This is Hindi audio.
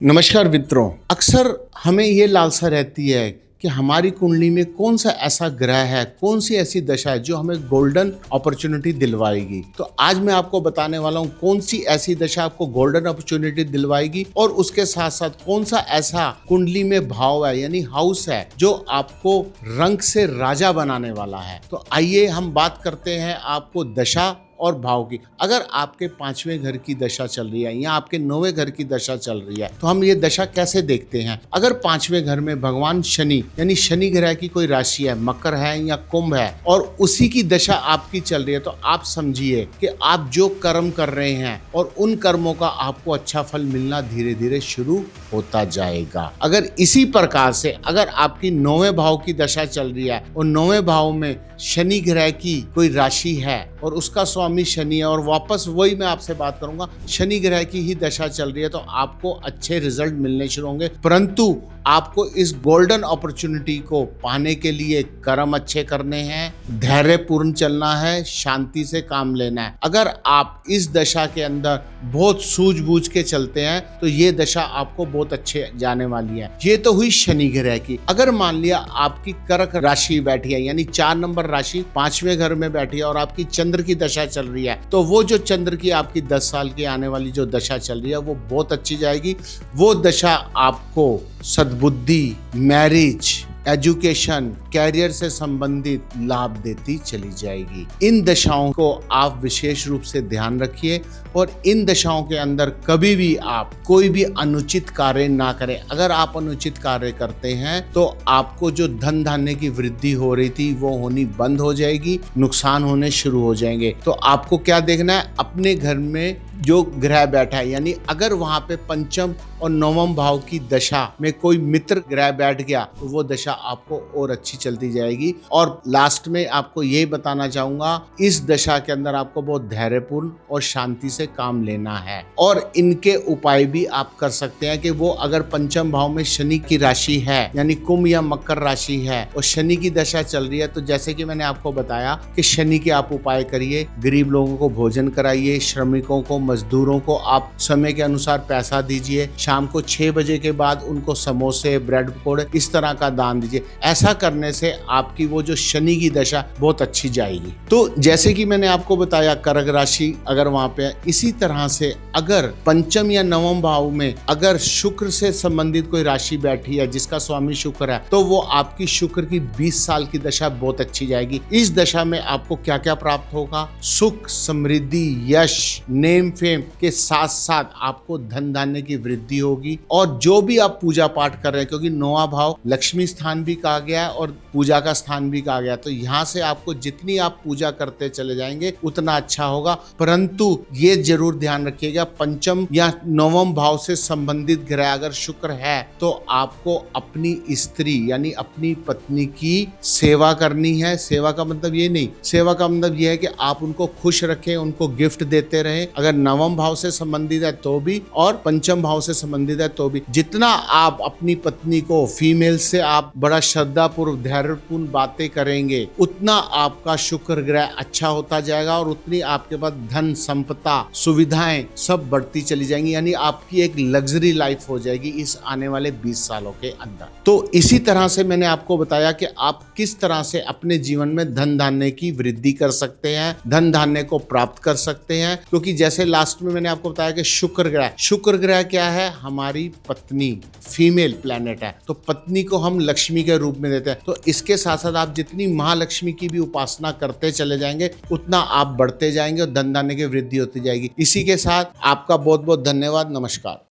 नमस्कार मित्रों। अक्सर हमें ये लालसा रहती है कि हमारी कुंडली में कौन सा ऐसा ग्रह है, कौन सी ऐसी दशा है जो हमें गोल्डन अपॉर्चुनिटी दिलवाएगी। तो आज मैं आपको बताने वाला हूँ कौन सी ऐसी दशा आपको गोल्डन अपॉर्चुनिटी दिलवाएगी और उसके साथ साथ कौन सा ऐसा कुंडली में भाव है यानी हाउस है जो आपको रंग से राजा बनाने वाला है। तो आइए हम बात करते हैं आपको दशा और भाव की। अगर आपके 5वें घर की दशा चल रही है या आपके 9वें घर की दशा चल रही है तो हम ये दशा कैसे देखते हैं। अगर 5वें घर में भगवान शनि यानी शनि ग्रह की कोई राशि है, मकर है या कुंभ है, और उसी की दशा आपकी चल रही है, तो आप समझिए कि आप जो कर्म कर रहे हैं और उन कर्मों का आपको अच्छा फल मिलना धीरे धीरे शुरू होता जाएगा। अगर इसी प्रकार से अगर आपकी 9वें भाव की दशा चल रही है और 9वें भाव में शनि ग्रह की कोई राशि है और उसका स्वामी शनि है, और वापस वही मैं आपसे बात करूंगा, शनि ग्रह की ही दशा चल रही है, तो आपको अच्छे रिजल्ट मिलने शुरू होंगे। परंतु आपको इस गोल्डन अपॉर्चुनिटी को पाने के लिए कर्म अच्छे करने हैं, धैर्यपूर्ण चलना है, शांति से काम लेना है। अगर आप इस दशा के अंदर बहुत सूझबूझ के चलते हैं तो ये दशा आपको बहुत अच्छे जाने वाली है। ये तो हुई शनि ग्रह की। अगर मान लिया आपकी कर्क राशि बैठी है यानी 4 नंबर राशि 5वें घर में बैठी है और आपकी चंद्र की दशा चल रही है, तो वो जो चंद्र की आपकी 10 साल की आने वाली जो दशा चल रही है वो बहुत अच्छी जाएगी। वो दशा आपको सद्बुद्धि, मैरिज, एजुकेशन, कैरियर से संबंधित लाभ देती चली जाएगी। इन दशाओं को आप विशेष रूप से ध्यान रखिए और इन दशाओं के अंदर कभी भी आप कोई भी अनुचित कार्य ना करें। अगर आप अनुचित कार्य करते हैं तो आपको जो धन धान्य की वृद्धि हो रही थी वो होनी बंद हो जाएगी, नुकसान होने शुरू हो जाएंगे। तो आपको क्या देखना है, अपने घर में जो ग्रह बैठा है यानी अगर वहां पे 5म और 9म भाव की दशा में कोई मित्र ग्रह बैठ गया तो वो दशा आपको और अच्छी चलती जाएगी। और लास्ट में आपको यही बताना चाहूंगा, इस दशा के अंदर आपको बहुत धैर्यपूर्ण और शांति से काम लेना है। और इनके उपाय भी आप कर सकते हैं कि वो अगर 5म भाव में शनि की राशि है यानी कुंभ या मकर राशि है और शनि की दशा चल रही है, तो जैसे कि मैंने आपको बताया कि शनि के आप उपाय करिए, गरीब लोगों को भोजन कराइए, श्रमिकों को, मजदूरों को आप समय के अनुसार पैसा दीजिए, शाम को 6 बजे के बाद उनको समोसे, ब्रेड पकौड़े इस तरह का दान दीजिए। ऐसा करने से आपकी वो जो शनि की दशा बहुत अच्छी जाएगी। तो जैसे कि मैंने आपको बताया कर्क राशि अगर वहां पे, इसी तरह से अगर 5म या 9म भाव में अगर शुक्र से संबंधित कोई राशि बैठी है जिसका स्वामी शुक्र है, तो वो आपकी शुक्र की 20 साल की दशा बहुत अच्छी जाएगी। इस दशा में आपको क्या क्या प्राप्त होगा, सुख, समृद्धि, यश, नेम फेम के साथ साथ आपको धन धान्य की वृद्धि होगी। और जो भी आप पूजा पाठ कर रहे हैं, क्योंकि 9वां भाव लक्ष्मी स्थान भी कहा गया है और पूजा का स्थान भी कहा गया, तो यहाँ से आपको जितनी आप पूजा करते चले जाएंगे उतना अच्छा होगा। परंतु ये जरूर ध्यान रखिएगा, 5म या 9म भाव से संबंधित ग्रह अगर शुक्र है तो आपको अपनी स्त्री यानी अपनी पत्नी की सेवा करनी है। सेवा का मतलब ये नहीं, सेवा का मतलब ये है कि आप उनको खुश रखें, उनको गिफ्ट देते रहें। अगर 9म भाव से संबंधित है तो भी और 5म भाव से संबंधित है तो भी, जितना आप अपनी पत्नी को, फीमेल से आप बड़ा श्रद्धापूर्वक धैर्यपूर्ण बातें करेंगे, उतना आपका शुक्र ग्रह अच्छा होता जाएगा और उतनी आपके पास धन, संपदा, सुविधाएं सब बढ़ती चली जाएंगी, यानी आपकी एक लग्जरी लाइफ हो जाएगी इस आने वाले 20 सालों के अंदर। तो इसी तरह से मैंने आपको बताया कि आप किस तरह से अपने जीवन में धन धान्य की वृद्धि कर सकते हैं, धन धान्य को प्राप्त कर सकते हैं। क्योंकि जैसे लास्ट में मैंने आपको बताया कि शुक्र ग्रह क्या है, हमारी पत्नी, फीमेल प्लैनेट है, तो पत्नी को हम लक्ष्मी के रूप में देते हैं। तो इसके साथ साथ आप जितनी महालक्ष्मी की भी उपासना करते चले जाएंगे उतना आप बढ़ते जाएंगे और धन धान्य की वृद्धि होती जाएगी। इसी के साथ आपका बहुत बहुत धन्यवाद। नमस्कार।